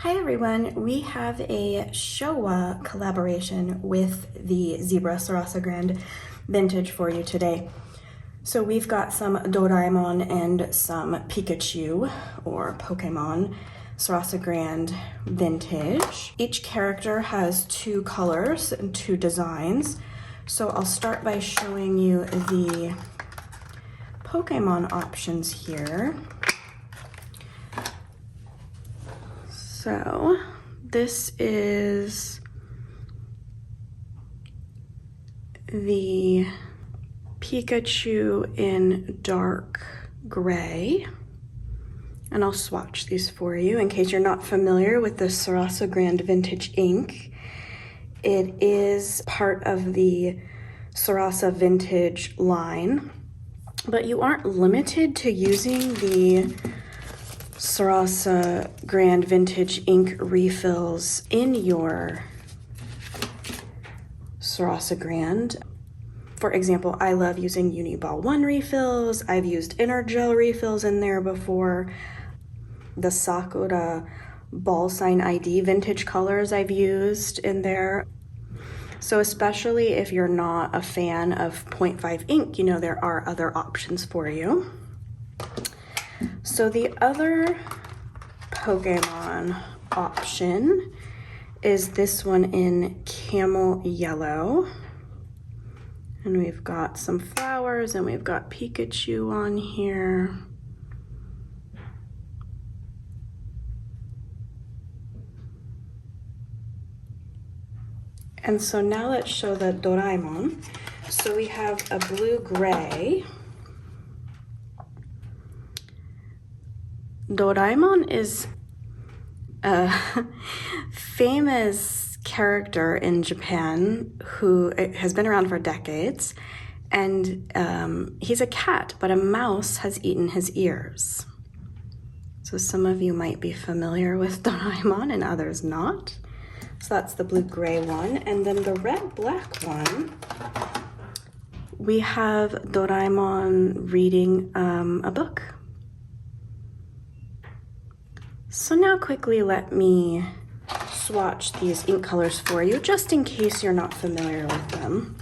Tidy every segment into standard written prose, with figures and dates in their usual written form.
Hi everyone, we have a Showa collaboration with the Zebra Sarasa Grand Vintage for you today. So we've got some Doraemon and some Pikachu or Pokémon Sarasa Grand Vintage. Each character has two colors and two designs. So I'll start by showing you the Pokémon options here. So this is the Pikachu in dark gray, and I'll swatch these for you in case you're not familiar with the Sarasa Grand Vintage ink. It is part of the Sarasa Vintage line, but you aren't limited to using the Sarasa Grand Vintage ink refills in your Sarasa Grand. For example, I love using Uniball 1 refills. I've used Inner Gel refills in there before. The Sakura Ball Sign ID vintage colors I've used in there. So especially if you're not a fan of 0.5 ink, you know there are other options for you. So the other Pokémon option is this one in camel yellow. And we've got some flowers and we've got Pikachu on here. And so now let's show the Doraemon. So we have a blue-gray. Doraemon is a famous character in Japan who has been around for decades, and he's a cat, but a mouse has eaten his ears. So some of you might be familiar with Doraemon and others not. So that's the blue-gray one, and then the red-black one, we have Doraemon reading a book. So now quickly let me swatch these ink colors for you, just in case you're not familiar with them.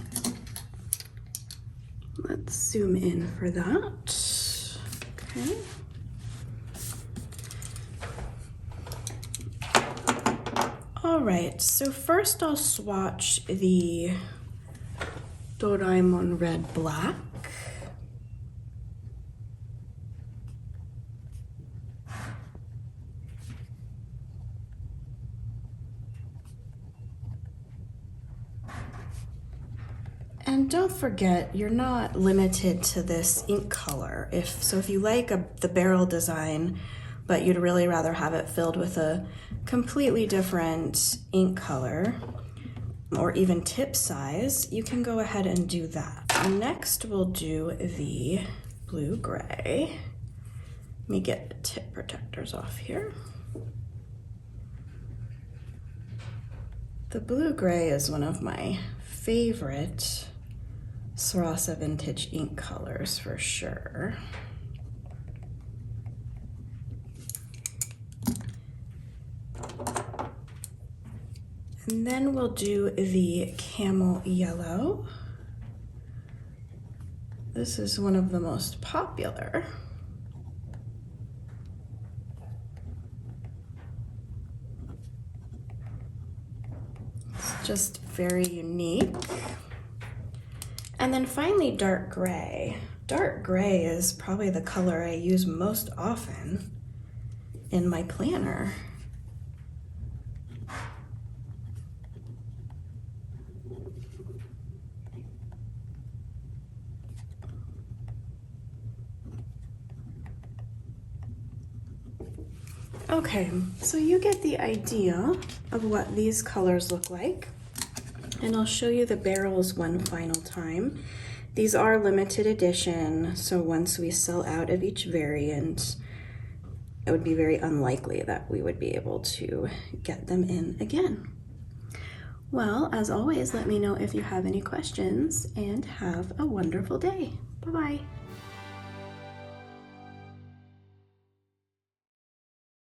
Let's zoom in for that. Okay. All right, so first I'll swatch the Doraemon Red Black. And don't forget, you're not limited to this ink color. If you like the barrel design, but you'd really rather have it filled with a completely different ink color or even tip size, you can go ahead and do that. Next, we'll do the blue-gray. Let me get the tip protectors off here. The blue-gray is one of my favorite Sarasa Vintage ink colors for sure. And then we'll do the camel yellow. This is one of the most popular. It's just very unique. And then finally, dark gray. Dark gray is probably the color I use most often in my planner. Okay, so you get the idea of what these colors look like. And I'll show you the barrels one final time. These are limited edition, so once we sell out of each variant, it would be very unlikely that we would be able to get them in again. Well, as always, let me know if you have any questions, and have a wonderful day. Bye-bye.